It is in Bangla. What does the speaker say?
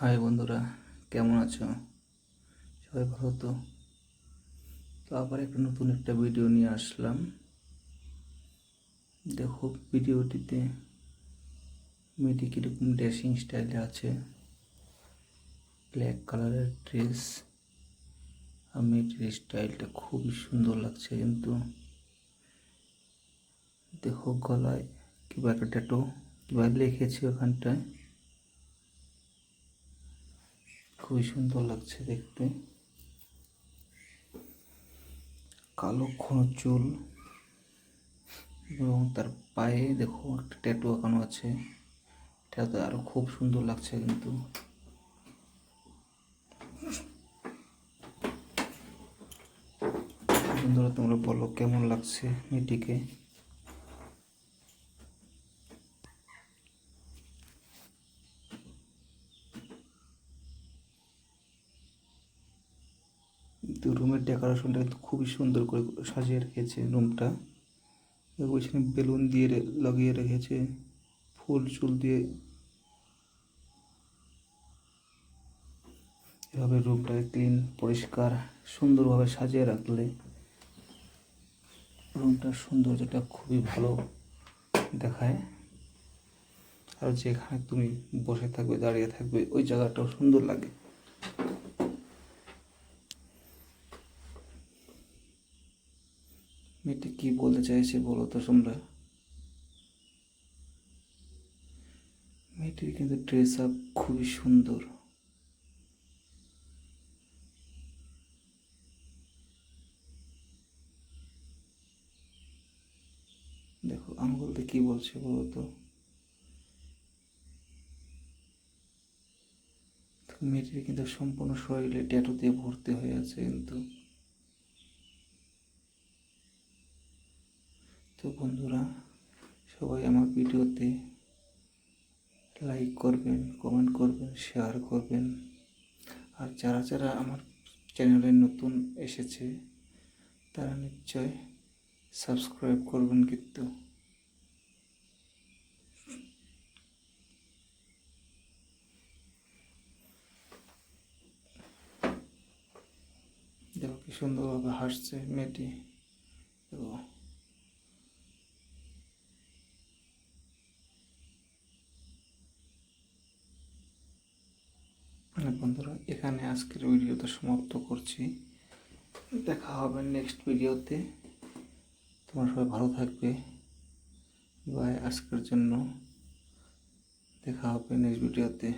হাই বন্ধুরা, কেমন আছো? সবাই ভালো তো? আবার নতুন একটা ভিডিও নিয়ে আসলাম। দেখো ভিডিওটিতে মেয়েটি কীরকম ড্রেসিং স্টাইলে আছে। ব্ল্যাক কালারের ড্রেস আর মেয়েটির স্টাইলটা খুবই সুন্দর লাগছে। কিন্তু দেখো গলায় কিবা একটা ট্যাটু কিবা লিখেছে ওখানটায়, খুবই সুন্দর লাগছে দেখতে। কালো ঘন চুল এবং তার পায়ে দেখো একটা ট্যাটু আঁকানো আছে। এটা তো আরো খুব সুন্দর লাগছে। কিন্তু বন্ধুরা, তোমরা বলো কেমন লাগছে মেয়েটিকে। কিন্তু রুমের ডেকোরেশনটা কিন্তু খুবই সুন্দর করে সাজিয়ে রেখেছে রুমটা। ওইখানে বেলুন দিয়ে লাগিয়ে রেখেছে, ফুল চুল দিয়ে। এভাবে রুমটাকে ক্লিন পরিষ্কার সুন্দরভাবে সাজিয়ে রাখলে রুমটার সৌন্দর্যটা খুবই ভালো দেখায়। আর যেখানে তুমি বসে থাকবে দাঁড়িয়ে থাকবে ওই জায়গাটাও সুন্দর লাগে। মেয়েটি কি বলতে চাইছে বলো তো তোমরা। মেয়েটির কিন্তু ড্রেস আপ খুবই সুন্দর। দেখো আঙ্গুল দিয়ে কি বলছে বলো তো। মেয়েটির কিন্তু সম্পূর্ণ শরীরে ট্যাটু দিয়ে ভর্তি হয়ে আছে। কিন্তু তো বন্ধুরা, সবাই আমার ভিডিওতে লাইক করবেন, কমেন্ট করবেন, শেয়ার করবেন। আর যারা যারা আমার চ্যানেলে নতুন এসেছে তারা নিশ্চয় সাবস্ক্রাইব করবেন। কিন্তু দেখো কি সুন্দরভাবে হাসছে মেয়েটি। দেখো বন্ধুরা, এখানে আজকের ভিডিওটা সমাপ্ত করছি। দেখা হবে নেক্সট ভিডিওতে। তোমরা সবাই ভালো থাকবে। বাই। আজকের জন্য দেখা হবে নেক্সট ভিডিওতে।